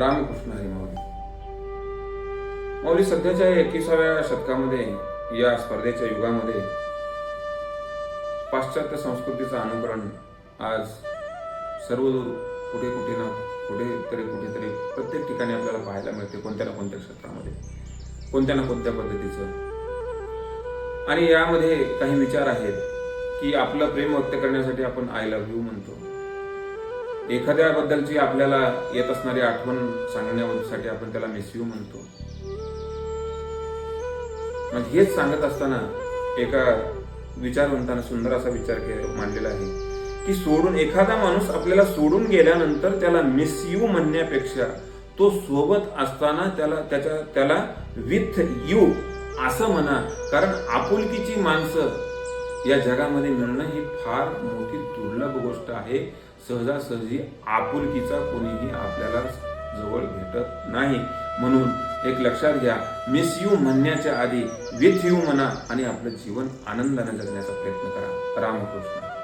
रामकृष्ण हरी माऊली. माऊली, सध्याच्या 21व्या शतकामध्ये, या स्पर्धेच्या युगामध्ये पाश्चात्य संस्कृतीचं अनुकरण आज सर्वदूर कुठेतरी प्रत्येक ठिकाणी आपल्याला पाहायला मिळते, कोणत्या ना कोणत्या क्षेत्रामध्ये, कोणत्या ना कोणत्या पद्धतीचं. आणि यामध्ये काही विचार आहेत की आपलं प्रेम व्यक्त करण्यासाठी आपण आय लव्ह यू म्हणतो, एखाद्याबद्दलची आपल्याला येत असणारी आठवण सांगण्यासाठी आपण त्याला मिस यू म्हणतो. म्हणजे हेच सांगत असताना एका विचारवंतानं सुंदर असा विचार मांडलेला आहे की एखादा माणूस आपल्याला सोडून गेल्यानंतर त्याला मिस यू म्हणण्यापेक्षा तो सोबत असताना त्याला विथ यू असं म्हणा. कारण आपुलकीची माणसं या जगामध्ये मिळणं ही फार मोठी दुर्लभ गोष्ट आहे. सहजासहजी आपुलकीचा कोणीही आपल्याला जवळ भेटत नाही. म्हणून एक लक्षात घ्या, मिस यू म्हणण्याच्या आधी विथ यू म्हणा आणि आपलं जीवन आनंदाने जगण्याचा प्रयत्न करा. रामकृष्ण.